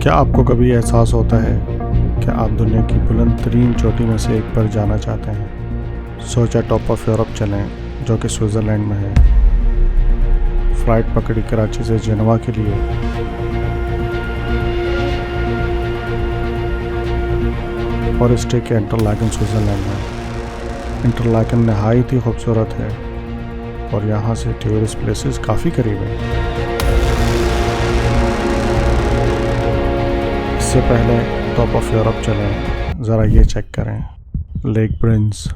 क्या आपको कभी एहसास होता है कि आप दुनिया की बुलंद तरीन चोटी में से एक पर जाना चाहते हैं? सोचा टॉप ऑफ यूरोप चलें, जो कि स्विट्ज़रलैंड में है। फ़्लाइट पकड़ी कराची से जेनेवा के लिए। और स्टे के इंटरलाकन स्विट्ज़रलैंड में। इंटरलाकन नहायत ही खूबसूरत है और यहाँ से टूरिस्ट प्लेसेस काफ़ी करीब हैं। इससे पहले टॉप ऑफ यूरोप चलें, ज़रा ये चेक करें, लेक ब्रिंस।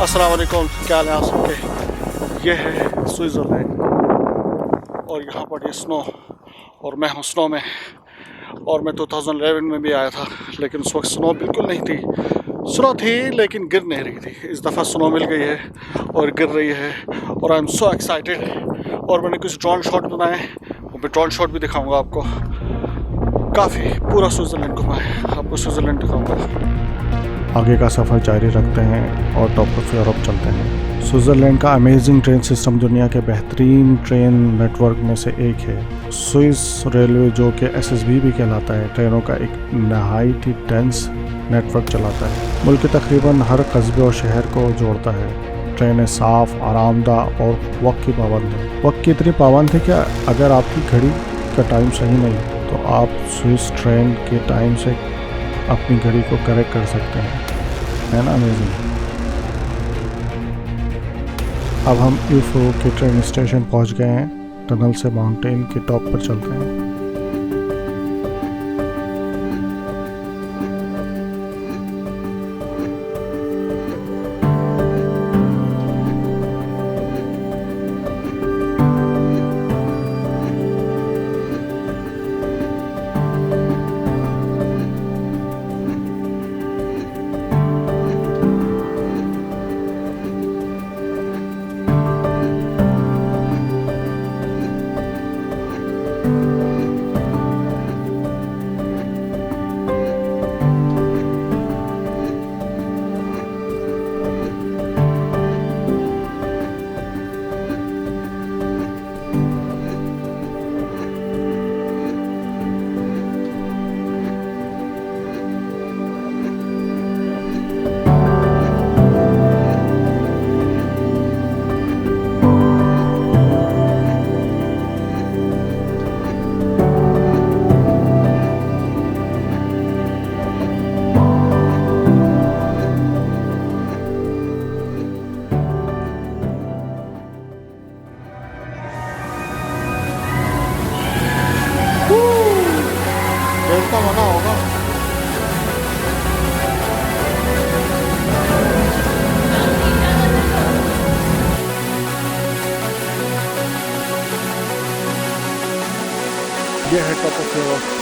अस्सलाम वालेकुम, क्या हाल है आप सबके। यह है स्विट्ज़रलैंड और यहाँ पर ये स्नो, और मैं हूँ स्नो में। और मैं 2011 में भी आया था, लेकिन उस वक्त स्नो बिल्कुल नहीं थी। स्नो थी लेकिन गिर नहीं रही थी। इस दफ़ा स्नो मिल गई है और गिर रही है और आई एम सो एक्साइटेड। और मैंने कुछ ड्रोन शॉट बनाए, वो मैं ड्रोन शॉट भी दिखाऊँगा आपको। काफ़ी पूरा स्विट्ज़रलैंड घुमा है, आपको स्विट्ज़रलैंड दिखाऊँगा। आगे का सफ़र जारी रखते हैं और टॉप ऑफ यूरोप चलते हैं। स्विट्ज़रलैंड का अमेजिंग ट्रेन सिस्टम दुनिया के बेहतरीन ट्रेन नेटवर्क में से एक है। स्विस रेलवे, जो कि SSB भी कहलाता है, ट्रेनों का एक नहायत ही डेंस नेटवर्क चलाता है। मुल्क के तकरीबन हर कस्बे और शहर को जोड़ता है। ट्रेनें साफ़, आरामदाह और वक्त की पाबंद है। वक्त की इतनी पाबंद है कि अगर आपकी घड़ी का टाइम सही नहीं तो आप स्विस ट्रेन के टाइम से अपनी घड़ी को करेक्ट कर सकते हैं, है ना अमेजिंग। अब हम यूफो के ट्रेन स्टेशन पहुंच गए हैं। टनल से माउंटेन के टॉप पर चलते हैं। ये है कप ऑफ